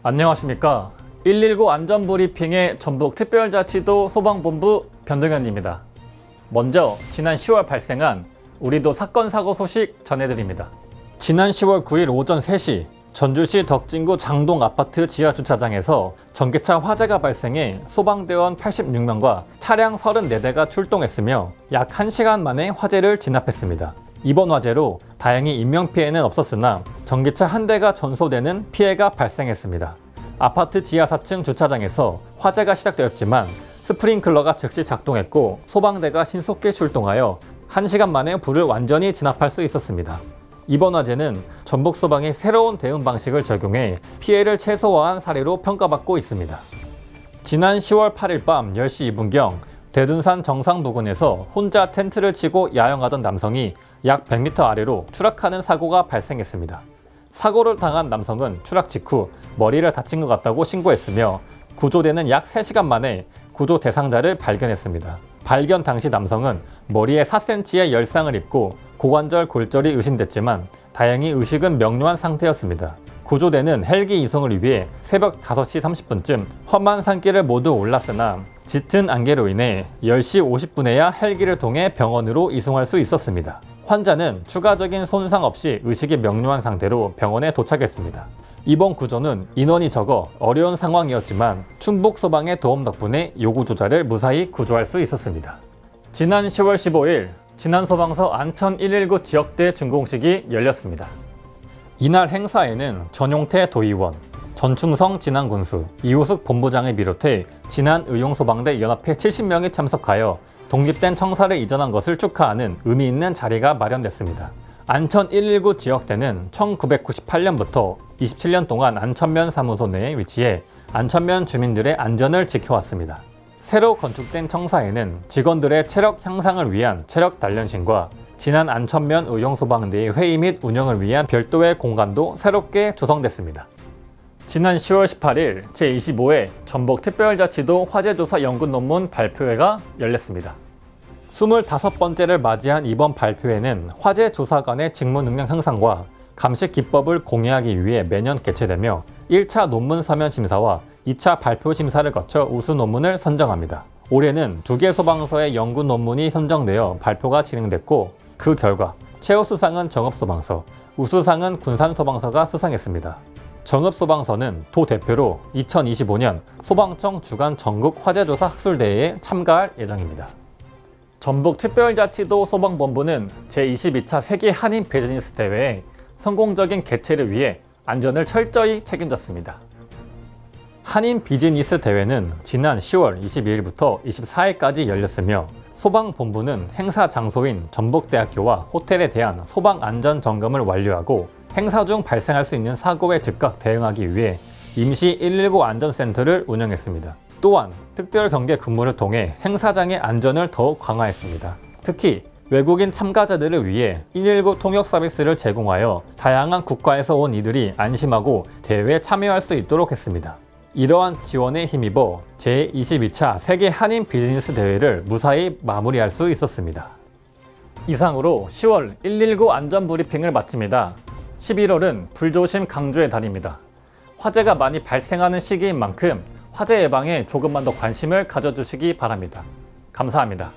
안녕하십니까. 119 안전브리핑의 전북특별자치도 소방본부 변동현입니다. 먼저 지난 10월 발생한 우리도 사건 사고 소식 전해드립니다. 지난 10월 9일 오전 3시 전주시 덕진구 장동 아파트 지하주차장에서 전기차 화재가 발생해 소방대원 86명과 차량 34대가 출동했으며 약 1시간 만에 화재를 진압했습니다. 이번 화재로 다행히 인명피해는 없었으나 전기차 한 대가 전소되는 피해가 발생했습니다. 아파트 지하 4층 주차장에서 화재가 시작되었지만 스프링클러가 즉시 작동했고 소방대가 신속히 출동하여 1시간 만에 불을 완전히 진압할 수 있었습니다. 이번 화재는 전북소방이 새로운 대응 방식을 적용해 피해를 최소화한 사례로 평가받고 있습니다. 지난 10월 8일 밤 10시 2분경 대둔산 정상 부근에서 혼자 텐트를 치고 야영하던 남성이 약 100m 아래로 추락하는 사고가 발생했습니다. 사고를 당한 남성은 추락 직후 머리를 다친 것 같다고 신고했으며 구조대는 약 3시간 만에 구조 대상자를 발견했습니다. 발견 당시 남성은 머리에 4cm의 열상을 입고 고관절 골절이 의심됐지만 다행히 의식은 명료한 상태였습니다. 구조대는 헬기 이송을 위해 새벽 5시 30분쯤 험한 산길을 모두 올랐으나 짙은 안개로 인해 10시 50분에야 헬기를 통해 병원으로 이송할 수 있었습니다. 환자는 추가적인 손상 없이 의식이 명료한 상태로 병원에 도착했습니다. 이번 구조는 인원이 적어 어려운 상황이었지만 충북소방의 도움 덕분에 요구조자를 무사히 구조할 수 있었습니다. 지난 10월 15일 진안소방서 안천 119 지역대 준공식이 열렸습니다. 이날 행사에는 전용태 도의원, 전충성 진안군수, 이우숙 본부장을 비롯해 진안의용소방대 연합회 70명이 참석하여 독립된 청사를 이전한 것을 축하하는 의미 있는 자리가 마련됐습니다. 안천 119 지역대는 1998년부터 27년 동안 안천면 사무소 내에 위치해 안천면 주민들의 안전을 지켜왔습니다. 새로 건축된 청사에는 직원들의 체력 향상을 위한 체력 단련실과 진안 안천면 의용소방대의 회의 및 운영을 위한 별도의 공간도 새롭게 조성됐습니다. 지난 10월 18일 제25회 전북특별자치도 화재조사 연구논문 발표회가 열렸습니다. 25번째를 맞이한 이번 발표회는 화재조사관의 직무 능력 향상과 감식 기법을 공유하기 위해 매년 개최되며 1차 논문 서면 심사와 2차 발표 심사를 거쳐 우수 논문을 선정합니다. 올해는 2개 소방서의 연구 논문이 선정되어 발표가 진행됐고 그 결과 최우수상은 정읍소방서, 우수상은 군산소방서가 수상했습니다. 정읍소방서는 도 대표로 2025년 소방청 주간 전국 화재조사 학술대회에 참가할 예정입니다. 전북특별자치도 소방본부는 제22차 세계 한인 비즈니스 대회의 성공적인 개최를 위해 안전을 철저히 책임졌습니다. 한인 비즈니스 대회는 지난 10월 22일부터 24일까지 열렸으며 소방본부는 행사 장소인 전북대학교와 호텔에 대한 소방안전 점검을 완료하고 행사 중 발생할 수 있는 사고에 즉각 대응하기 위해 임시 119 안전센터를 운영했습니다. 또한 특별 경계 근무를 통해 행사장의 안전을 더욱 강화했습니다. 특히 외국인 참가자들을 위해 119 통역 서비스를 제공하여 다양한 국가에서 온 이들이 안심하고 대회에 참여할 수 있도록 했습니다. 이러한 지원에 힘입어 제22차 세계 한인 비즈니스 대회를 무사히 마무리할 수 있었습니다. 이상으로 10월 119 안전브리핑을 마칩니다. 11월은 불조심 강조의 달입니다. 화재가 많이 발생하는 시기인 만큼 화재 예방에 조금만 더 관심을 가져주시기 바랍니다. 감사합니다.